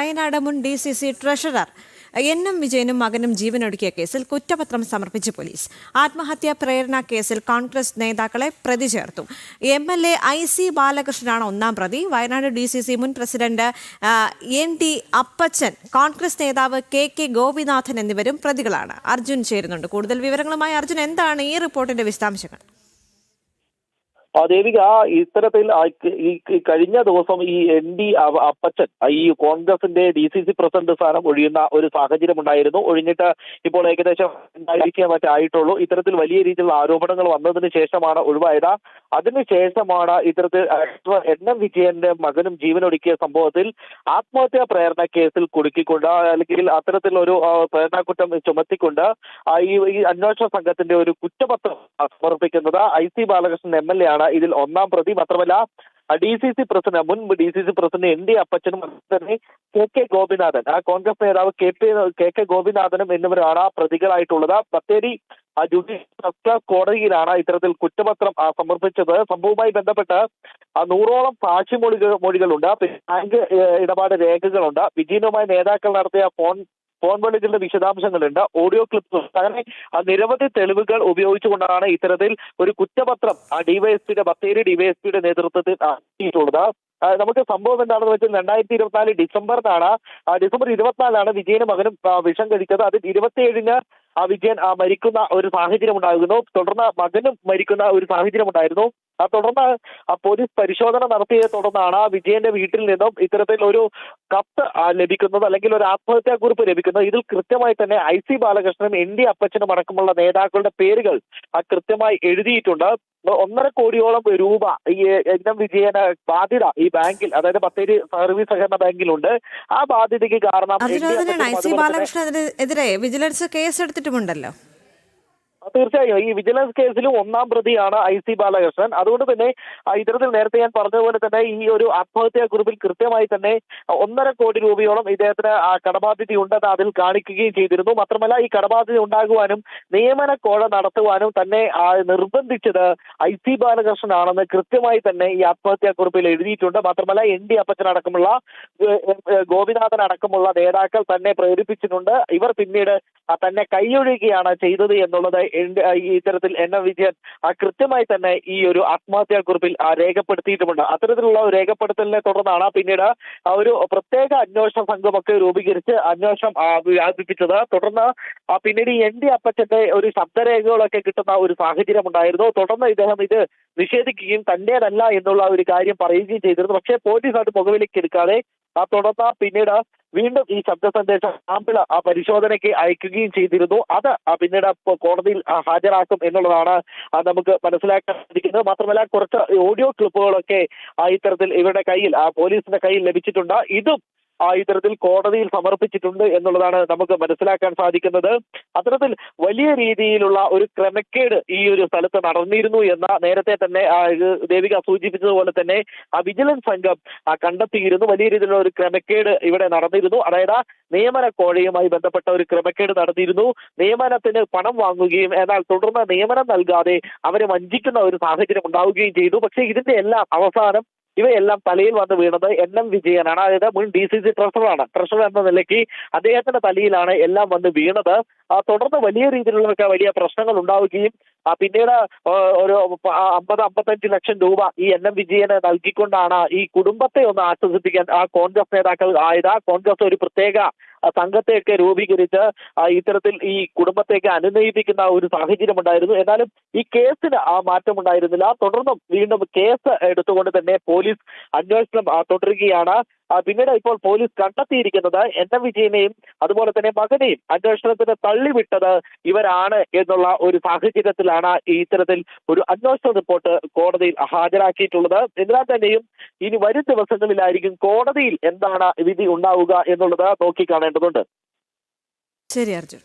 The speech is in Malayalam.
വയനാട് മുൻ DCC ട്രഷറർ എൻ വിജയനും മകനും ജീവനൊടുക്കിയ കേസിൽ കുറ്റപത്രം സമർപ്പിച്ച് പോലീസ്. ആത്മഹത്യാ പ്രേരണ കേസിൽ കോൺഗ്രസ് നേതാക്കളെ പ്രതി ചേർത്തു. MLA IC ബാലകൃഷ്ണനാണ് ഒന്നാം പ്രതി. വയനാട് DCC മുൻ പ്രസിഡന്റ് ND അപ്പച്ചൻ, കോൺഗ്രസ് നേതാവ് KK ഗോപിനാഥൻ എന്നിവരും പ്രതികളാണ്. അർജുൻ ചേരുന്നുണ്ട് കൂടുതൽ വിവരങ്ങളുമായി. അർജുൻ, എന്താണ് ഈ റിപ്പോർട്ടിന്റെ വിശദാംശങ്ങൾ? ദേവിക, ഇത്തരത്തിൽ ഈ കഴിഞ്ഞ ദിവസം ഈ ND അപ്പച്ചൻ ഈ കോൺഗ്രസിന്റെ DCC പ്രസിഡന്റ് സ്ഥാനം ഒഴിയുന്ന ഒരു സാഹചര്യം ഉണ്ടായിരുന്നു. ഒഴിഞ്ഞിട്ട് ഇപ്പോൾ ഏകദേശം മറ്റായിട്ടുള്ളൂ. ഇത്തരത്തിൽ വലിയ രീതിയിലുള്ള ആരോപണങ്ങൾ വന്നതിന് ശേഷമാണ് ഒഴിവായത്. അതിനുശേഷമാണ് ഇത്തരത്തിൽ NM വിജയന്റെ മകനും ജീവനൊടുക്കിയ സംഭവത്തിൽ ആത്മഹത്യാ പ്രേരണ കേസിൽ കുടുക്കിക്കൊണ്ട്, അല്ലെങ്കിൽ അത്തരത്തിലൊരു പ്രേരണാകുറ്റം ചുമത്തിക്കൊണ്ട് ഈ അന്വേഷണ സംഘത്തിന്റെ ഒരു കുറ്റപത്രം സമർപ്പിക്കുന്നത്. IC ബാലകൃഷ്ണൻ MLA ആണ് ഇതിൽ ഒന്നാം പ്രതി. മാത്രമല്ല DCC പ്രസിഡന്റ്, മുൻ DCC പ്രസിഡന്റ് ND അപ്പച്ചനും തന്നെ KK ഗോപിനാഥൻ, കോൺഗ്രസ് നേതാവ് KK ഗോപിനാഥനും എന്നിവരാണ് പ്രതികളായിട്ടുള്ളത്. ബത്തേരി ജുഡീഷ്യൽ ഫസ്റ്റ് ക്ലാസ് കോടതിയിലാണ് ഇത്തരത്തിൽ കുറ്റപത്രം സമർപ്പിച്ചത്. സംഭവവുമായി ബന്ധപ്പെട്ട് 100ഓളം സാക്ഷിമൊഴികളുണ്ട്, ബാങ്ക് ഇടപാട് രേഖകളുണ്ട്, വിജയനുമായി നേതാക്കൾ നടത്തിയ ഫോൺ വിളികളുടെ വിശദാംശങ്ങളുണ്ട്, ഓഡിയോ ക്ലിപ്സുണ്ട്. അങ്ങനെ നിരവധി തെളിവുകൾ ഉപയോഗിച്ചുകൊണ്ടാണ് ഇത്തരത്തിൽ ഒരു കുറ്റപത്രം ബത്തേരി ഡിവൈഎസ്പിയുടെ നേതൃത്വത്തിൽ നടത്തിയിട്ടുള്ളത്. നമുക്ക് സംഭവം എന്താണെന്ന് വെച്ചാൽ 2024 ഡിസംബർ 24 വിജയനും മകനും വിഷം കഴിച്ചത്. അതിൽ 27 വിജയൻ മരിക്കുന്ന ഒരു സാഹചര്യം ഉണ്ടായിരുന്നു. തുടർന്ന് മകനും മരിക്കുന്ന ഒരു സാഹചര്യം ഉണ്ടായിരുന്നു. തുടർന്ന് പോലീസ് പരിശോധന നടത്തിയതിനെ തുടർന്നാണ് വിജയന്റെ വീട്ടിൽ നിന്നും ഇത്തരത്തിൽ ഒരു കത്ത് ലഭിക്കുന്നത്, അല്ലെങ്കിൽ ഒരു ആത്മഹത്യാ കുറിപ്പ് ലഭിക്കുന്നത്. ഇതിൽ കൃത്യമായി തന്നെ IC ബാലകൃഷ്ണനും ND അപ്പച്ചനും അടക്കമുള്ള നേതാക്കളുടെ പേരുകൾ കൃത്യമായി എഴുതിയിട്ടുണ്ട്. 1.5 കോടിയോളം രൂപ ഈ NM വിജയന് ബാധ്യത ഈ ബാങ്കിൽ, അതായത് ബത്തേരി സർവീസ് സഹകരണ ബാങ്കിലുണ്ട്. ആ ബാധ്യതയ്ക്ക് കാരണം IC ബാലകൃഷ്ണനെതിരെ വിജിലൻസ് കേസ് എടുത്തിട്ടുമുണ്ടല്ലോ. തീർച്ചയായും ഈ വിജിലൻസ് കേസിലും ഒന്നാം പ്രതിയാണ് IC ബാലകൃഷ്ണൻ. അതുകൊണ്ട് തന്നെ ഇത്തരത്തിൽ നേരത്തെ ഞാൻ പറഞ്ഞതുപോലെ തന്നെ ഈ ഒരു ആത്മഹത്യാ കുറിപ്പിൽ കൃത്യമായി തന്നെ 1.5 കോടി രൂപയോളം ഇദ്ദേഹത്തിന് കടബാധ്യതയുണ്ടെന്ന് അതിൽ കാണിക്കുകയും ചെയ്തിരുന്നു. മാത്രമല്ല ഈ കടബാധ്യത ഉണ്ടാകുവാനും നിയമന കോഴ നടത്തുവാനും തന്നെ നിർബന്ധിച്ചത് IC ബാലകൃഷ്ണൻ ആണെന്ന് കൃത്യമായി തന്നെ ഈ ആത്മഹത്യാ കുറിപ്പിൽ എഴുതിയിട്ടുണ്ട്. മാത്രമല്ല ND അപ്പച്ചൻ അടക്കമുള്ള, ഗോപിനാഥൻ അടക്കമുള്ള നേതാക്കൾ തന്നെ പ്രേരിപ്പിച്ചിട്ടുണ്ട്. ഇവർ പിന്നീട് തന്നെ കൈയൊഴിയുകയാണ് ചെയ്തത് എന്നുള്ളത് ഇത്തരത്തിൽ NM വിജയൻ കൃത്യമായി തന്നെ ഈ ഒരു ആത്മഹത്യാ കുറിപ്പിൽ രേഖപ്പെടുത്തിയിട്ടുമുണ്ട്. അത്തരത്തിലുള്ള രേഖപ്പെടുത്തലിനെ തുടർന്നാണ് പിന്നീട് ഒരു പ്രത്യേക അന്വേഷണ സംഘമൊക്കെ രൂപീകരിച്ച് അന്വേഷണം വ്യാപിപ്പിച്ചത്. തുടർന്ന് പിന്നീട് ND അപ്പച്ചന്റെ ഒരു ശബ്ദരേഖകളൊക്കെ കിട്ടുന്ന ഒരു സാഹചര്യം ഉണ്ടായിരുന്നു. തുടർന്ന് ഇദ്ദേഹം ഇത് നിഷേധിക്കുകയും തന്റേതല്ല എന്നുള്ള ഒരു കാര്യം പറയുകയും ചെയ്തിരുന്നു. പക്ഷേ പോലീസ് അത് മുഖവിലേക്ക് എടുക്കാതെ തുടർന്ന് പിന്നീട് വീണ്ടും ഈ ശബ്ദ സന്ദേശം സാമ്പിൾ പരിശോധനയ്ക്ക് അയക്കുകയും ചെയ്തിരുന്നു. അത് പിന്നീട് കോടതിയിൽ ഹാജരാക്കും എന്നുള്ളതാണ് നമുക്ക് മനസ്സിലാക്കാൻ സാധിക്കുന്നത്. മാത്രമല്ല കുറച്ച് ഓഡിയോ ക്ലിപ്പുകളൊക്കെ ഇത്തരത്തിൽ ഇവരുടെ കയ്യിൽ, പോലീസിന്റെ കയ്യിൽ ലഭിച്ചിട്ടുണ്ട്. ഇതും ഇത്തരത്തിൽ കോടതിയിൽ സമർപ്പിച്ചിട്ടുണ്ട് എന്നുള്ളതാണ് നമുക്ക് മനസ്സിലാക്കാൻ സാധിക്കുന്നത്. അത്തരത്തിൽ വലിയ രീതിയിലുള്ള ഒരു ക്രമക്കേട് ഈ ഒരു സ്ഥലത്ത് നടന്നിരുന്നു എന്ന നേരത്തെ തന്നെ ദേവിക സൂചിപ്പിച്ചതുപോലെ തന്നെ വിജിലൻസ് സംഘം കണ്ടെത്തിയിരുന്നു. വലിയ രീതിയിലുള്ള ഒരു ക്രമക്കേട് ഇവിടെ നടന്നിരുന്നു. അതായത് നിയമന കോഴയുമായി ബന്ധപ്പെട്ട ഒരു ക്രമക്കേട് നടന്നിരുന്നു. നിയമനത്തിന് പണം വാങ്ങുകയും എന്നാൽ തുടർന്ന് നിയമനം നൽകാതെ അവരെ വഞ്ചിക്കുന്ന ഒരു സാഹചര്യം ഉണ്ടാവുകയും ചെയ്തു. പക്ഷേ ഇതിന്റെ എല്ലാം അവസാനം ഇവയെല്ലാം തലയിൽ വന്ന് വീണത് NM വിജയനാണ്. അതായത് മുൻ DCC ട്രഷറർ എന്ന നിലയ്ക്ക് അദ്ദേഹത്തിന്റെ തലയിലാണ് എല്ലാം വന്ന് വീണത്. തുടർന്ന് വലിയ രീതിയിലുള്ള വലിയ പ്രശ്നങ്ങൾ ഉണ്ടാവുകയും പിന്നീട് ഒരു 50-55 ലക്ഷം രൂപ ഈ NM വിജയന് നൽകിക്കൊണ്ടാണ് ഈ കുടുംബത്തെ ഒന്ന് ആശ്വസിപ്പിക്കാൻ കോൺഗ്രസ് നേതാക്കൾ ആയത്. കോൺഗ്രസ് ഒരു പ്രത്യേക സംഘത്തെയൊക്കെ രൂപീകരിച്ച് ഇത്തരത്തിൽ ഈ കുടുംബത്തേക്ക് അനുനയിപ്പിക്കുന്ന ഒരു സാഹചര്യം ഉണ്ടായിരുന്നു. എന്നാലും ഈ കേസിന് മാറ്റം ഉണ്ടായിരുന്നില്ല. തുടർന്നും വീണ്ടും കേസ് എടുത്തുകൊണ്ട് തന്നെ പോലീസ് അന്വേഷണം തുടരുകയാണ്. പിന്നീട് ഇപ്പോൾ പോലീസ് കണ്ടെത്തിയിരിക്കുന്നത് NM വിജയനെയും അതുപോലെ തന്നെ മകനെയും അന്വേഷണത്തിന് തള്ളിവിട്ടത് ഇവരാണ് എന്നുള്ള ഒരു സാഹചര്യത്തിലാണ് ഇത്തരത്തിൽ ഒരു അന്വേഷണ റിപ്പോർട്ട് കോടതിയിൽ ഹാജരാക്കിയിട്ടുള്ളത്. എന്നാൽ തന്നെയും ഇനി വരും ദിവസങ്ങളിലായിരിക്കും കോടതിയിൽ എന്താണ് വിധി ഉണ്ടാവുക എന്നുള്ളത് നോക്കിക്കാണേണ്ടതുണ്ട്. ശരി അർജുൻ.